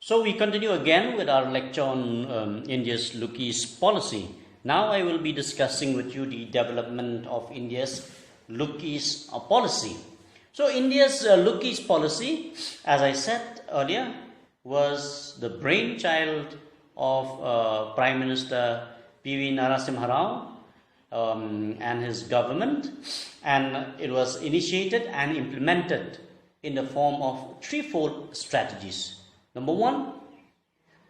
So we continue again with our lecture on India's Look-East policy. Now I will be discussing with you the development of India's Look-East policy. So India's Look-East policy, as I said earlier, was the brainchild of Prime Minister P.V. Narasimha Rao and his government, and it was initiated and implemented in the form of threefold strategies. Number one,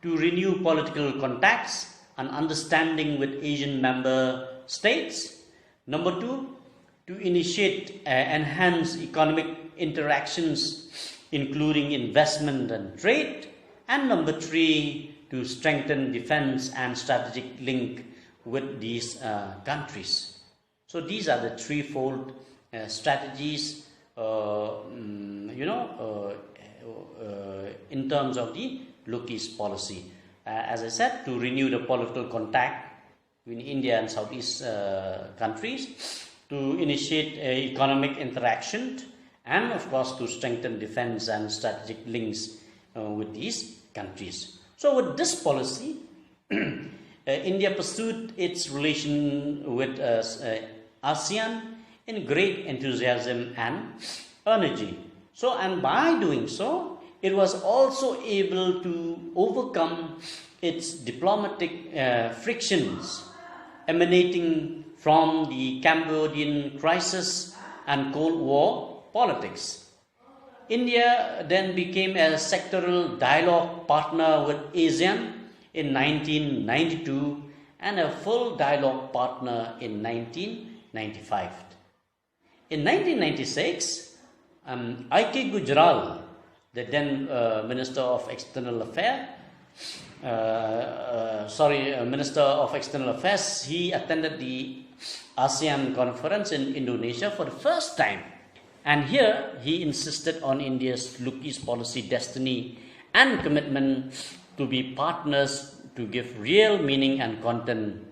to renew political contacts and understanding with Asian member states. Number two, to initiate enhance economic interactions, including investment and trade. And number three, to strengthen defense and strategic link with these countries. So these are the threefold strategies, in terms of the Look-East policy. As I said, to renew the political contact between India and Southeast countries, to initiate economic interaction, and of course to strengthen defense and strategic links with these countries. So with this policy, India pursued its relation with ASEAN in great enthusiasm and energy. So, and by doing so, it was also able to overcome its diplomatic frictions emanating from the Cambodian crisis and Cold War politics. India then became a sectoral dialogue partner with ASEAN in 1992 and a full dialogue partner in 1995. In 1996, I.K. Gujral, the then Minister of External Affairs, Minister of External Affairs, he attended the ASEAN conference in Indonesia for the first time. And here he insisted on India's Look-East policy destiny and commitment to be partners to give real meaning and content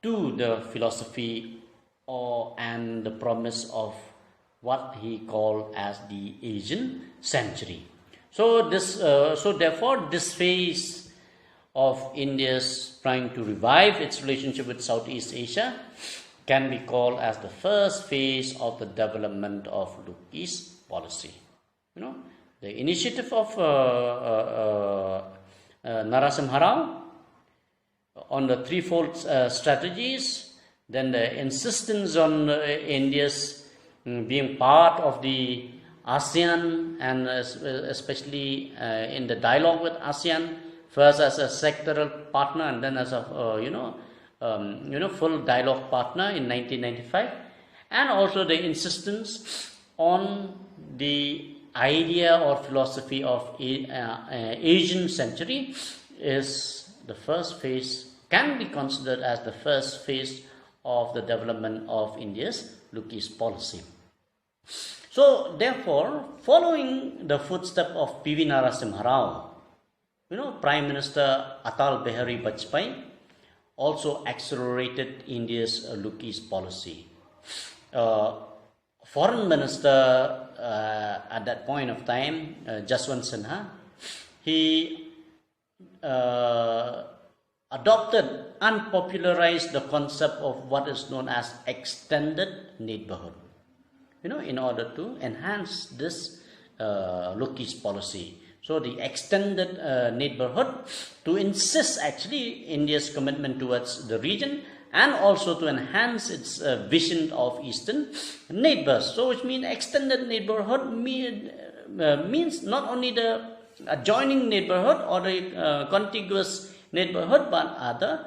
to the philosophy and the promise of what he called as the Asian century. So therefore, this phase of India's trying to revive its relationship with Southeast Asia can be called as the first phase of the development of Look-East policy. The initiative of Narasimha Rao on the threefold strategies, then the insistence on India's being part of the ASEAN and especially in the dialogue with ASEAN, first as a sectoral partner and then as a full dialogue partner in 1995, and also the insistence on the idea or philosophy of Asian century is the first phase, can be considered as the first phase of the development of India's Look-East policy. So therefore, following the footsteps of P.V. Narasimha Rao, Prime Minister Atal Bihari Vajpayee also accelerated India's Look-East policy. Foreign Minister at that point of time, Jaswant Sinha, he adopted and popularized the concept of what is known as extended neighborhood, in order to enhance this Look-East policy. So the extended neighborhood to insist actually India's commitment towards the region and also to enhance its vision of Eastern neighbors. So which means extended neighborhood means not only the adjoining neighborhood or the contiguous neighborhood, but other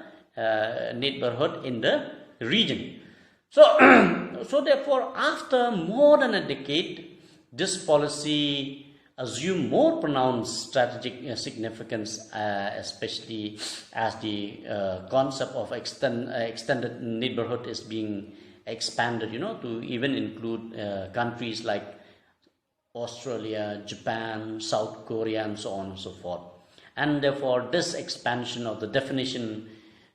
neighborhood in the region. So therefore, after more than a decade, this policy assumed more pronounced strategic significance, especially as the concept of extended neighborhood is being expanded, to even include countries like Australia, Japan, South Korea, and so on and so forth. And therefore, this expansion of the definition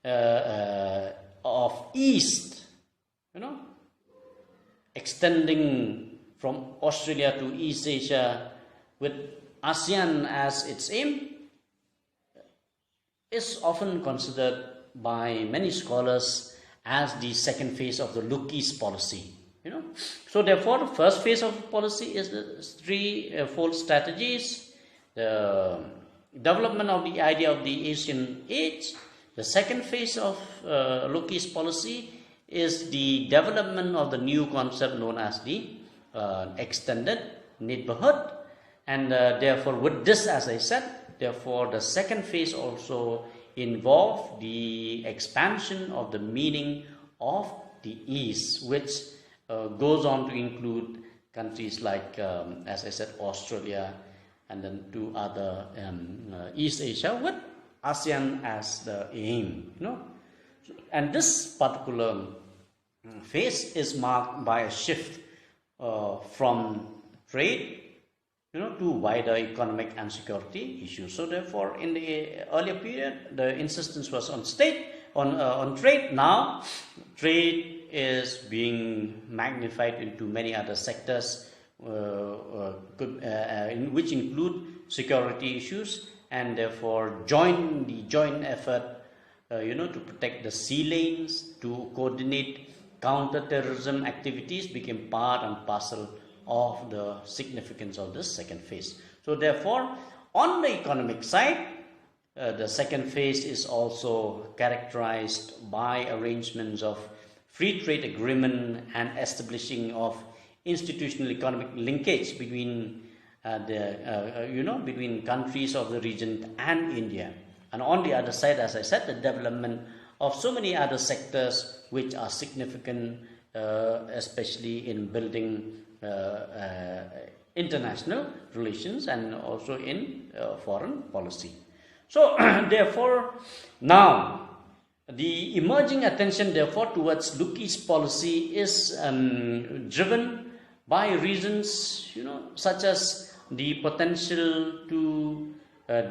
of East, extending from Australia to East Asia with ASEAN as its aim, is often considered by many scholars as the second phase of the Look East policy. So therefore, the first phase of the policy is the threefold strategies: the development of the idea of the Asian age. The second phase of Look East policy is the development of the new concept known as the extended neighborhood. And therefore, with this, as I said, therefore the second phase also involved the expansion of the meaning of the East, which goes on to include countries like, as I said, Australia, and then two other East Asia, with ASEAN as the aim. And this particular phase is marked by a shift from trade to wider economic and security issues. So therefore, in the earlier period, the insistence was on trade. Now, trade is being magnified into many other sectors, which include security issues, and therefore the joint effort, to protect the sea lanes, to coordinate counter-terrorism activities became part and parcel of the significance of this second phase. So therefore, on the economic side, the second phase is also characterized by arrangements of free trade agreement and establishing of institutional economic linkage between between countries of the region and India. And on the other side, as I said, the development of so many other sectors which are significant, especially in building international relations and also in foreign policy. So therefore, now the emerging attention therefore towards Look East policy is driven by reasons such as the potential to the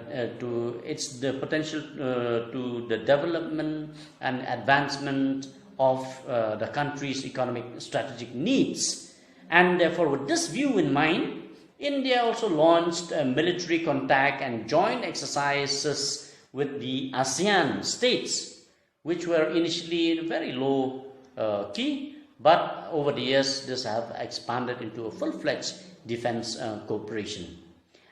development and advancement of the country's economic strategic needs. And therefore, with this view in mind, India also launched a military contact and joint exercises with the ASEAN states, which were initially in a very low key, but over the years this have expanded into a full-fledged defense cooperation.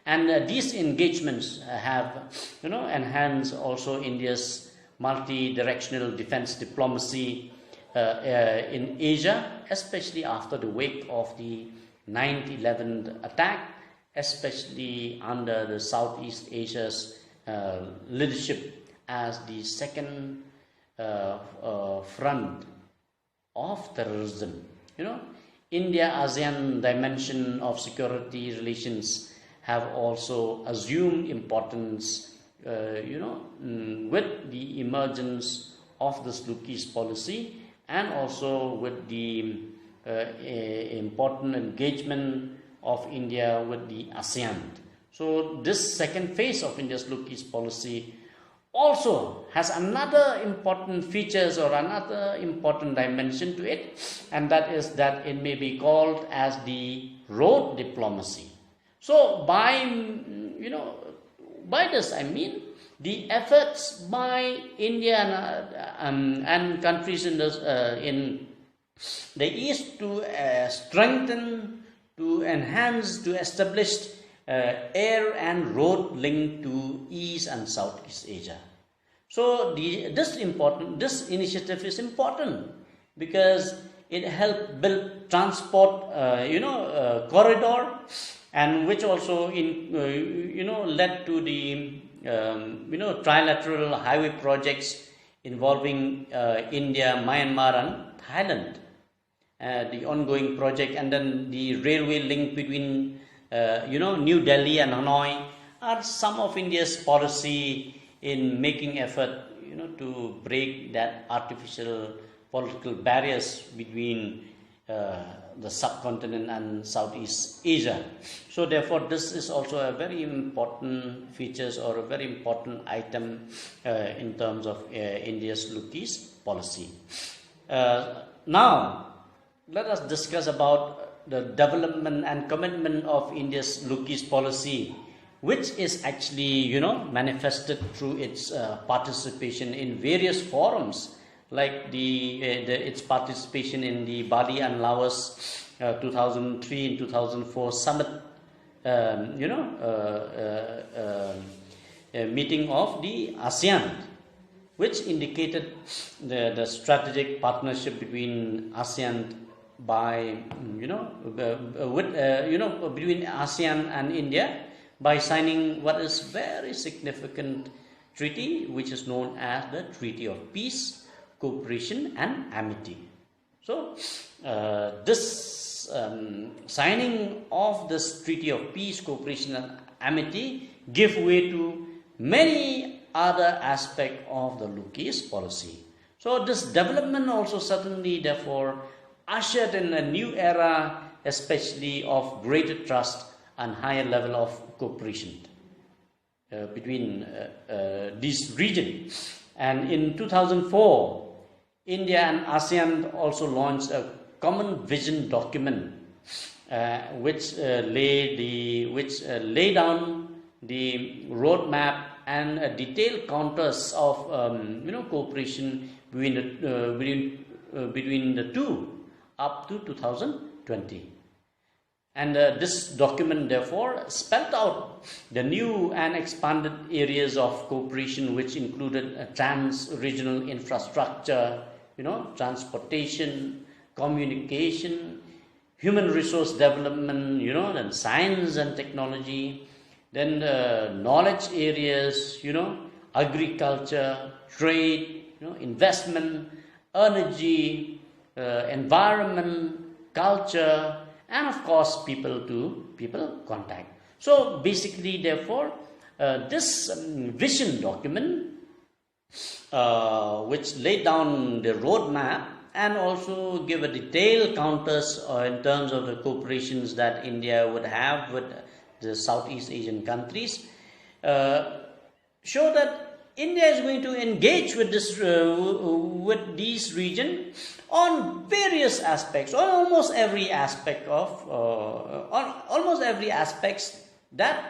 And these engagements have enhanced also India's multi-directional defense diplomacy in Asia, especially after the wake of the 9/11 attack, especially under the Southeast Asia's leadership as the second front of terrorism. India-ASEAN dimension of security relations have also assumed importance, with the emergence of this Look East policy, and also with the important engagement of India with the ASEAN. So this second phase of India's Look East policy also has another important features or another important dimension to it, and that is that it may be called as the road diplomacy. So by this I mean the efforts by India and countries in the East to strengthen, to enhance, to establish air and road link to East and Southeast Asia. So this initiative is important because it helped build transport corridor, and which also led to the trilateral highway projects involving India, Myanmar and Thailand, the ongoing project, and then the railway link between New Delhi and Hanoi are some of India's policy in making effort to break that artificial political barriers between the subcontinent and Southeast Asia. So therefore this is also a very important features or a very important item in terms of India's Look East policy. Now let us discuss about the development and commitment of India's Look East policy which is actually manifested through its participation in various forums, like its participation in the Bali and Laos 2003 and 2004 summit, meeting of the ASEAN, which indicated the strategic partnership between ASEAN between ASEAN and India by signing what is very significant treaty, which is known as the Treaty of Peace, Cooperation and Amity. So this signing of this Treaty of Peace, Cooperation and Amity give way to many other aspects of the Look East policy. So this development also certainly therefore ushered in a new era, especially of greater trust and higher level of cooperation between these regions. And in 2004, India and ASEAN also launched a common vision document, which lay down the roadmap and detailed counters of cooperation between the two up to 2020. And this document therefore spelled out the new and expanded areas of cooperation, which included trans-regional infrastructure, transportation, communication, human resource development, and science and technology, then knowledge areas, agriculture, trade, investment, energy, environment, culture, and of course people to people contact. So basically, therefore, this vision document, which laid down the roadmap and also give a detailed counters in terms of the cooperations that India would have with the Southeast Asian countries, show that India is going to engage with these regions on various aspects, on almost every aspect that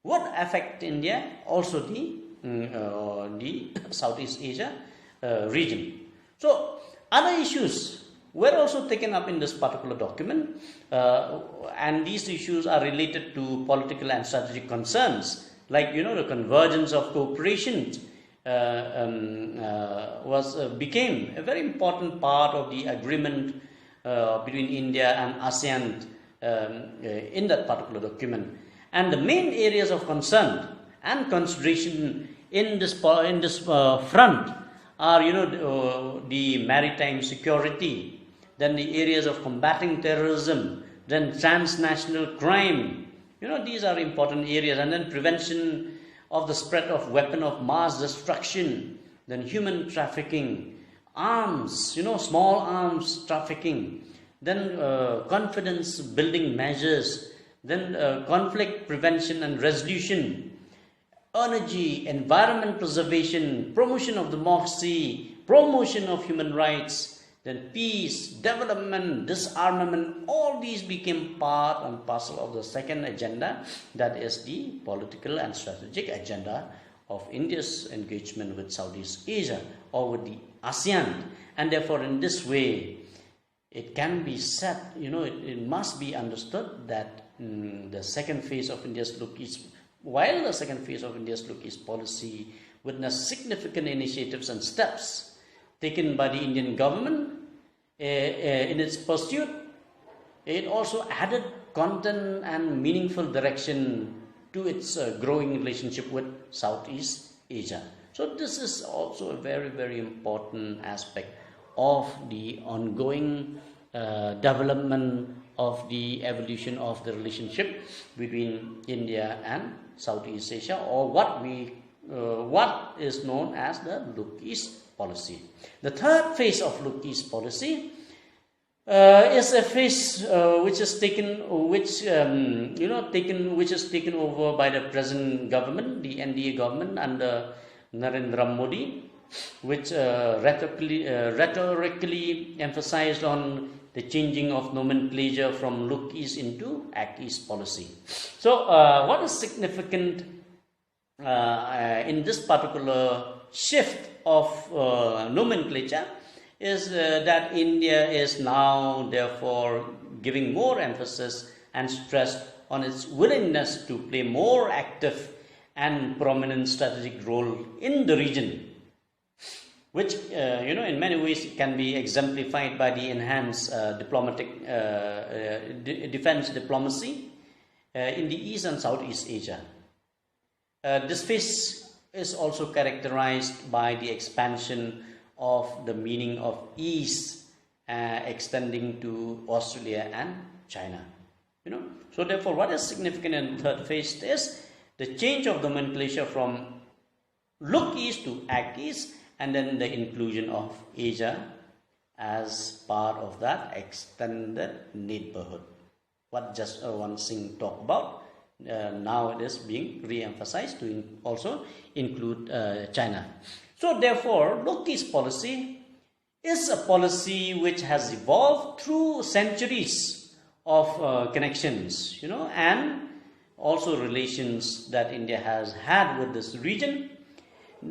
would affect India, also the Southeast Asia region. So other issues were also taken up in this particular document, and these issues are related to political and strategic concerns, like the convergence of cooperation became a very important part of the agreement between India and ASEAN in that particular document. And the main areas of concern and consideration in this front are the maritime security, then the areas of combating terrorism, then transnational crime. These are important areas, and then prevention of the spread of weapon of mass destruction, then human trafficking, arms, small arms trafficking, then confidence building measures, then conflict prevention and resolution, energy, environment preservation, promotion of democracy, promotion of human rights, then peace, development, disarmament. All these became part and parcel of the second agenda, that is the political and strategic agenda of India's engagement with Southeast Asia or with the ASEAN. And therefore, in this way, it can be said, it must be understood that the second phase of India's Look East, while the second phase of India's Look East policy witnessed significant initiatives and steps taken by the Indian government in its pursuit, it also added content and meaningful direction to its growing relationship with Southeast Asia. So this is also a very, very important aspect of the ongoing development of the evolution of the relationship between India and Southeast Asia, or what is known as the Look East policy. The third phase of Look East policy is a phase which is taken over by the present government, the NDA government under Narendra Modi, which rhetorically emphasized on the changing of nomenclature from Look East into Act East policy. So, what is significant in this particular shift of nomenclature is that India is now therefore giving more emphasis and stress on its willingness to play more active and prominent strategic role in the region, which in many ways can be exemplified by the enhanced defense diplomacy in the East and Southeast Asia. This phase is also characterized by the expansion of the meaning of East extending to Australia and China. So therefore, what is significant in the third phase is the change of nomenclature from Look East to Act East, and then the inclusion of Asia as part of that extended neighborhood. What just One Singh talked about, now it is being re-emphasized to also include China. So therefore, Look East policy is a policy which has evolved through centuries of connections, and also relations that India has had with this region.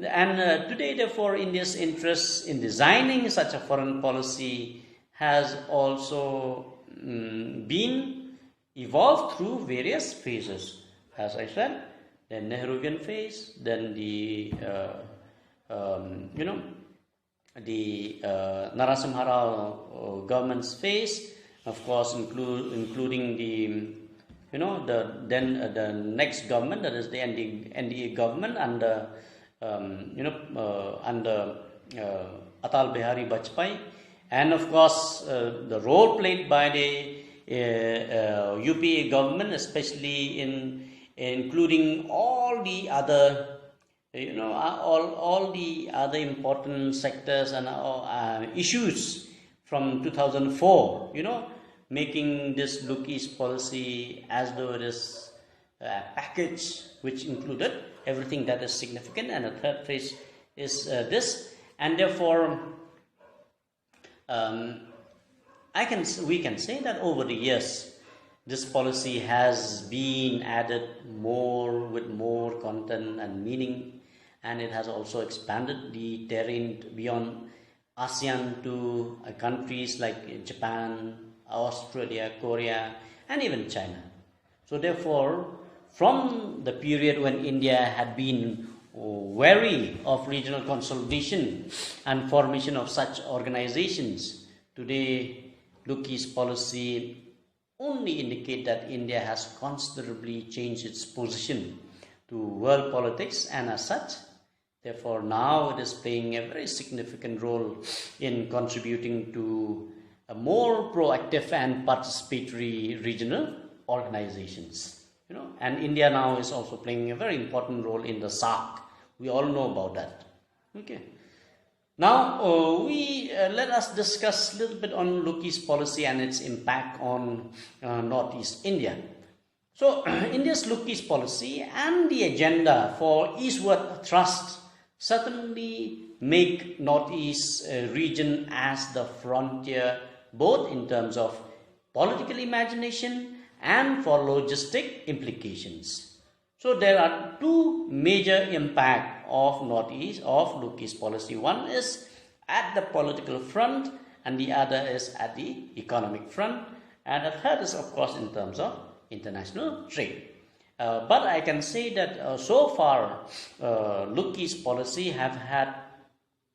And today, therefore, India's interest in designing such a foreign policy has also been evolved through various phases. As I said, the Nehruvian phase, then the Narasimha Rao government's phase, of course, including the next government, that is the NDA government under Atal Bihari Vajpayee, and of course the role played by the UPA government, especially in including all the other all the other important sectors and issues from 2004, making this Look East policy as though it is a package which included everything that is significant. And the third phase is this, and therefore we can say that over the years this policy has been added with more content and meaning, and it has also expanded the terrain beyond ASEAN to countries like Japan, Australia, Korea, and even China. So therefore, from the period when India had been wary of regional consolidation and formation of such organizations, today Look East policy only indicate that India has considerably changed its position to world politics, and as such, therefore now it is playing a very significant role in contributing to a more proactive and participatory regional organizations. And India now is also playing a very important role in the SAARC. We all know about that. Okay. Now, let us discuss a little bit on Look East policy and its impact on Northeast India. So, India's Look East policy and the agenda for eastward thrust certainly make Northeast region as the frontier, both in terms of political imagination and for logistic implications. So there are two major impacts of Northeast of Look East policy. One is at the political front, and the other is at the economic front, and the third is of course in terms of international trade. But I can say that so far Look East policy have had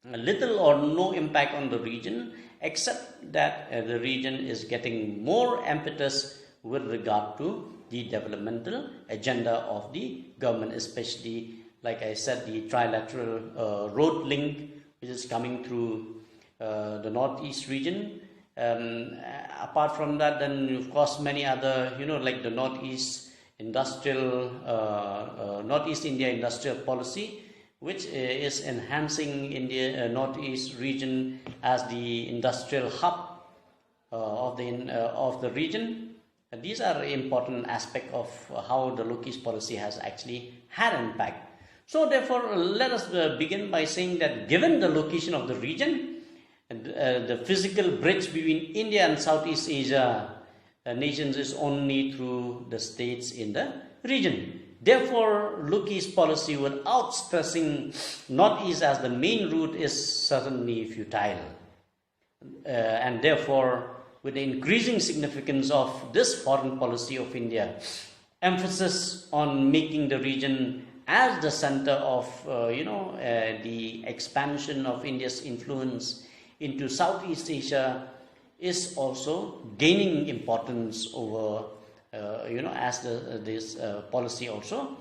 little or no impact on the region, except that the region is getting more impetus with regard to the developmental agenda of the government, especially, like I said, the trilateral road link which is coming through the Northeast region. Apart from that, then of course many other, like the Northeast India industrial policy, which is enhancing India Northeast region as the industrial hub of the region. These are important aspects of how the Look East policy has actually had impact. So therefore, let us begin by saying that given the location of the region, And, the physical bridge between India and Southeast Asia nations is only through the states in the region. Therefore, Loki's policy, without stressing Northeast as the main route, is certainly futile. And therefore, with the increasing significance of this foreign policy of India, emphasis on making the region as the center of the expansion of India's influence into Southeast Asia is also gaining importance over as this policy also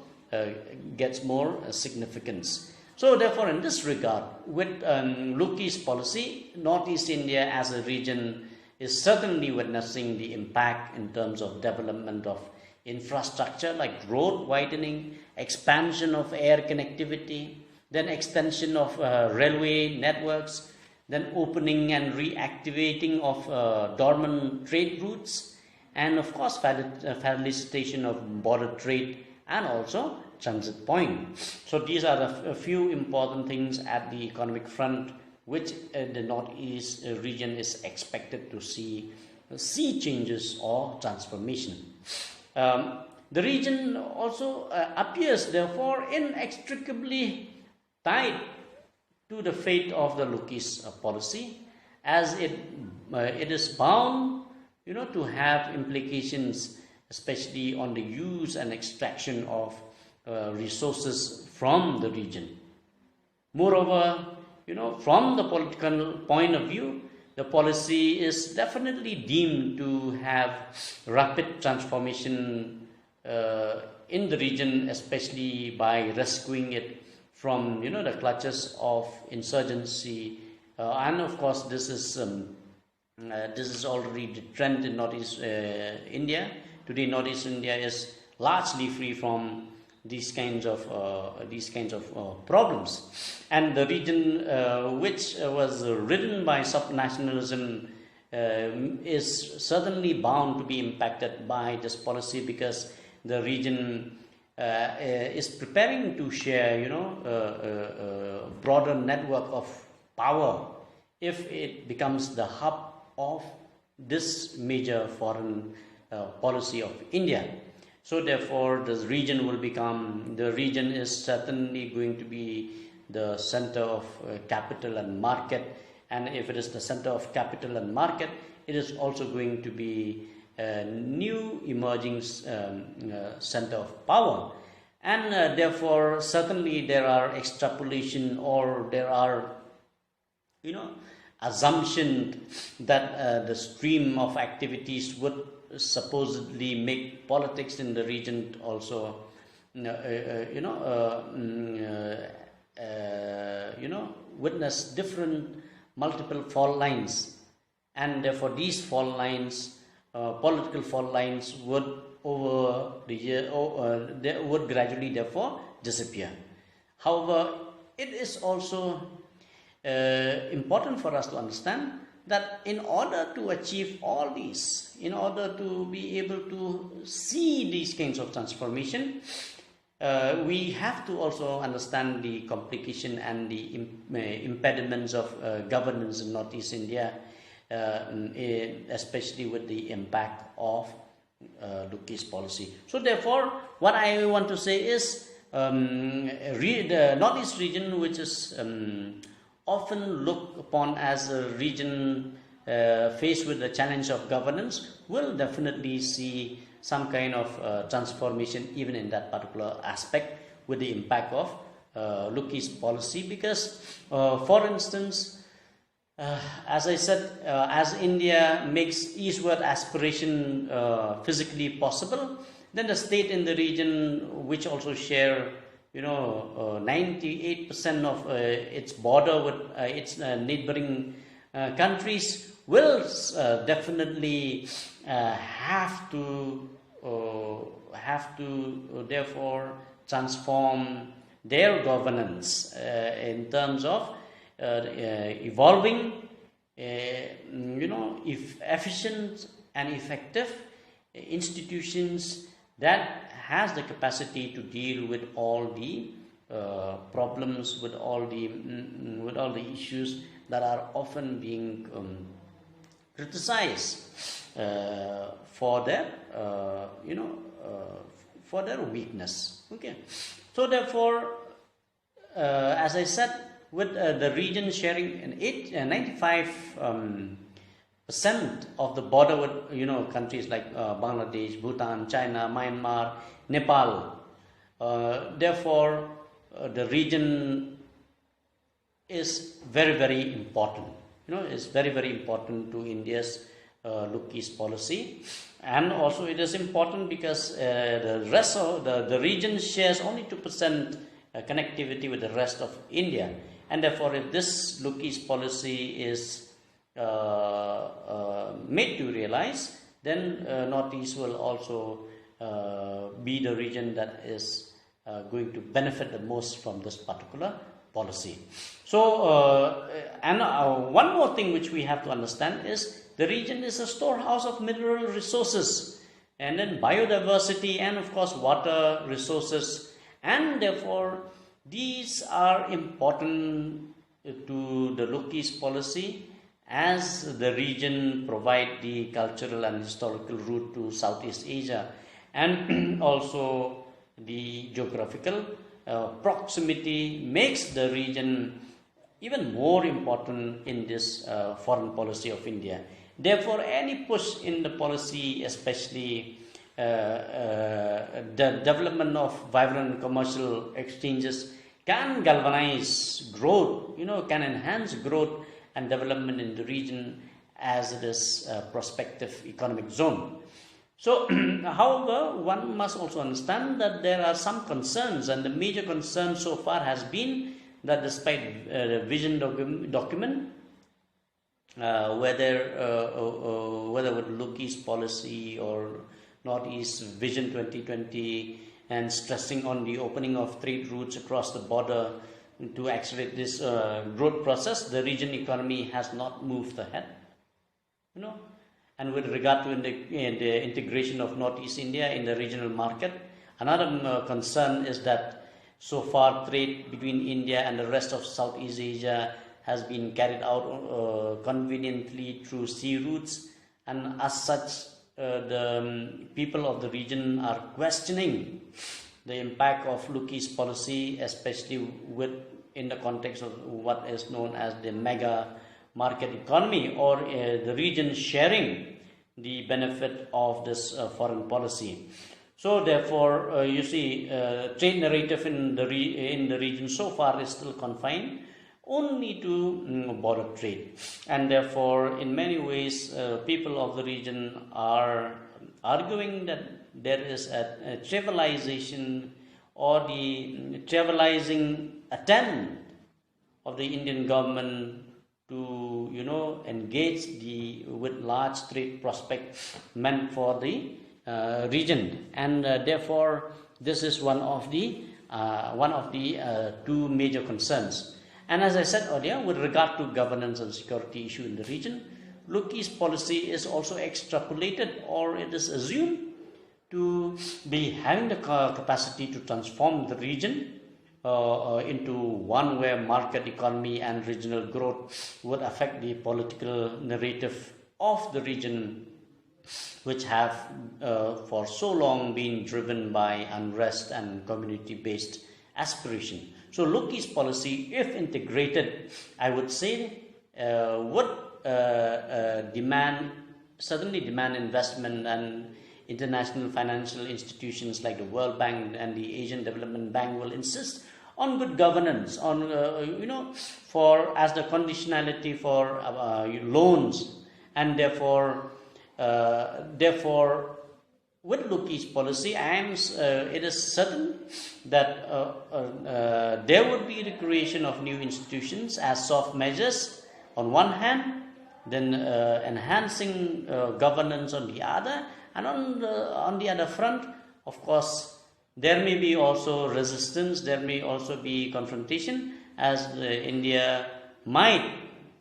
gets more significance. So therefore, in this regard, with Loki's policy, Northeast India as a region is certainly witnessing the impact in terms of development of infrastructure like road widening, expansion of air connectivity, then extension of railway networks, then opening and reactivating of dormant trade routes, and of course facilitation of border trade and also transit point. So these are a few important things at the economic front which the Northeast region is expected to see changes or transformation. The region also appears therefore inextricably tied to the fate of the Loki's policy, as it is bound to have implications especially on the use and extraction of resources from the region. Moreover, from the political point of view, the policy is definitely deemed to have rapid transformation in the region, especially by rescuing it from the clutches of insurgency, and of course this is already the trend in Northeast India. Today, Northeast India is largely free from these kinds of problems, and the region which was ridden by subnationalism is certainly bound to be impacted by this policy, because the region is preparing to share a broader network of power if it becomes the hub of this major foreign policy of India. So therefore, the region is certainly going to be the center of capital and market, and if it is the center of capital and market, it is also going to be a new emerging center of power. And therefore, certainly there are extrapolation, or there are assumption that the stream of activities would supposedly make politics in the region also witness different multiple fault lines, and therefore these fault lines, political fault lines, would over the year they would gradually therefore disappear. However, it is also important for us to understand that in order to achieve all these, in order to be able to see these kinds of transformation, we have to also understand the complication and the impediments of governance in Northeast India, especially with the impact of Loki's policy. So therefore, what I want to say is the Northeast region, which is often looked upon as a region faced with the challenge of governance, will definitely see some kind of transformation even in that particular aspect with the impact of Loki's policy. Because, for instance, as I said, as India makes eastward aspiration physically possible, then the state in the region which also share 98% of its border with its neighboring countries will definitely have to therefore transform their governance in terms of evolving efficient and effective institutions that has the capacity to deal with all the problems, with all the issues that are often being criticized for their for their weakness. Okay, so therefore, as I said, with the region sharing 95% of the border with countries like Bangladesh, Bhutan, China, Myanmar, Nepal. Therefore, the region is very, very important. It's very, very important to India's Look East policy, and also it is important because the rest of the region shares only 2% connectivity with the rest of India, and therefore, if this Look East policy is made to realize, then Northeast will also be the region that is going to benefit the most from this particular policy. So, one more thing which we have to understand is the region is a storehouse of mineral resources, and then biodiversity, and of course water resources, and therefore these are important to the Look East policy, as the region provide the cultural and historical route to Southeast Asia, and also the geographical proximity makes the region even more important in this foreign policy of India. Therefore, any push in the policy, especially the development of vibrant commercial exchanges, can galvanize growth, can enhance growth and development in the region, as it is a prospective economic zone. So, however, one must also understand that there are some concerns, and the major concern so far has been that despite the vision document, whether with Look East policy or Northeast Vision 2020, and stressing on the opening of trade routes across the border to accelerate this growth process, the region economy has not moved ahead. And with regard to the integration of Northeast India in the regional market, another concern is that so far trade between India and the rest of Southeast Asia has been carried out conveniently through sea routes, and as such the people of the region are questioning the impact of Look East policy, especially in the context of what is known as the mega market economy, or the region sharing the benefit of this foreign policy. So therefore, you see, trade narrative in the region so far is still confined only to border trade, and therefore in many ways people of the region are arguing that there is a trivialization or the trivializing attempt of the Indian government to engage with large trade prospect meant for the region, and therefore this is one of the two major concerns. And as I said earlier, with regard to governance and security issue in the region, Look East policy is also extrapolated, or it is assumed to be having the capacity to transform the region into one where market economy and regional growth would affect the political narrative of the region, which have for so long been driven by unrest and community-based aspiration. So Look East policy, if integrated, I would say would certainly demand investment, and international financial institutions like the World Bank and the Asian Development Bank will insist on good governance, on for as the conditionality for loans, and therefore with Look East policy, it is certain that there would be the creation of new institutions as soft measures on one hand, then enhancing governance on the other, and on the other front, of course, there may be also resistance, there may also be confrontation, as India might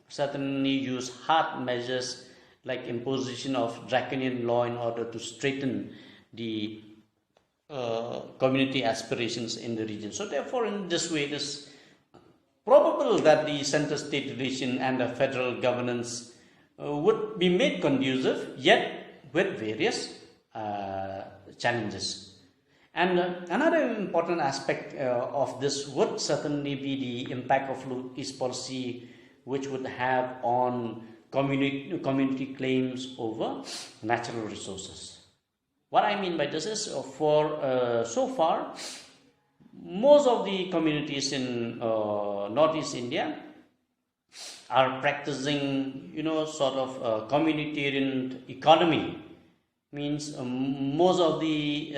certainly use hard measures like imposition of draconian law in order to straighten the community aspirations in the region. So therefore, in this way, it is probable that the center-state relation and the federal governance would be made conducive, yet with various challenges. And another important aspect of this would certainly be the impact of Loki's policy, which would have on community claims over natural resources. What I mean by this is, so far, most of the communities in Northeast India are practicing, sort of communitarian economy. Means most of the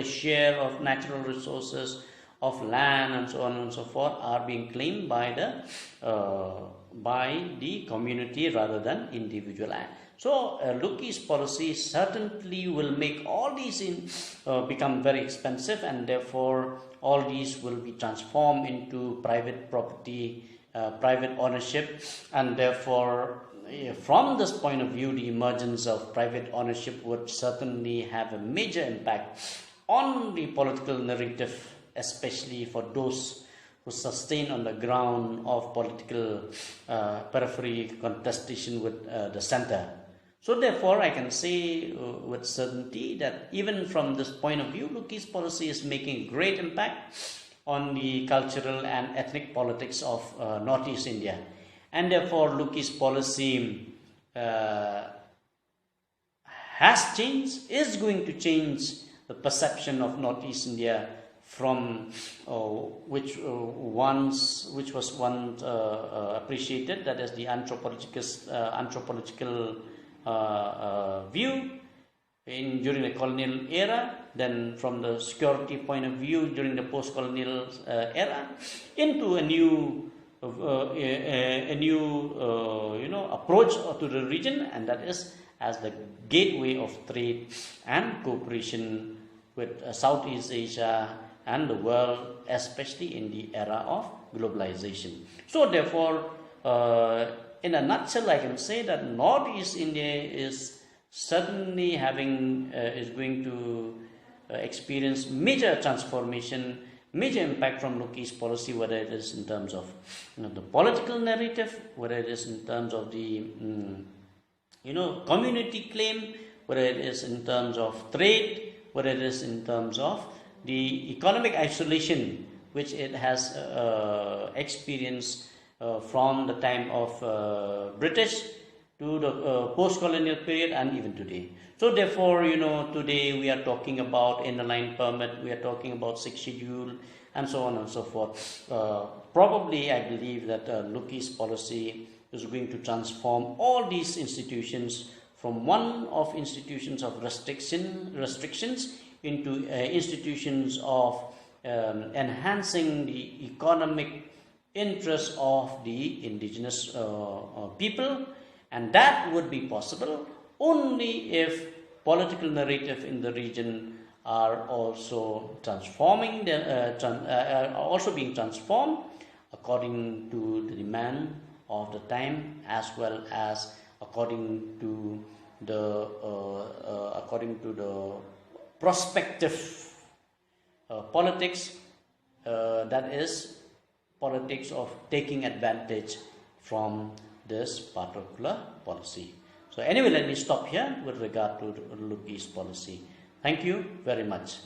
share of natural resources of land and so on and so forth are being claimed by the community rather than individual. So Loki's policy certainly will make all these become very expensive, and therefore all these will be transformed into private property, private ownership, and therefore from this point of view, the emergence of private ownership would certainly have a major impact on the political narrative, especially for those who sustain on the ground of political periphery contestation with the center. So therefore, I can say with certainty that even from this point of view, Loki's policy is making great impact on the cultural and ethnic politics of Northeast India. And therefore, Loki's policy has changed, is going to change the perception of Northeast India from which was once appreciated, that is the anthropological view during the colonial era, then from the security point of view during the post-colonial era, into a new approach to the region, and that is as the gateway of trade and cooperation with Southeast Asia and the world, especially in the era of globalization. So therefore, in a nutshell, I can say that Northeast India is certainly is going to experience major transformation, major impact from Loki's policy, whether it is in terms of the political narrative, whether it is in terms of the community claim, whether it is in terms of trade, whether it is in terms of the economic isolation which it has experienced from the time of British to the post-colonial period and even today. So therefore, today we are talking about inner line permit, we are talking about 6th schedule, and so on and so forth. Probably, I believe that Loki's policy is going to transform all these institutions from one of institutions of restrictions into institutions of enhancing the economic interests of the indigenous people, and that would be possible only if political narrative in the region are also also being transformed according to the demand of the time, as well as according to the prospective politics, that is politics of taking advantage from this particular policy. So anyway, let me stop here with regard to Loki's policy. Thank you very much.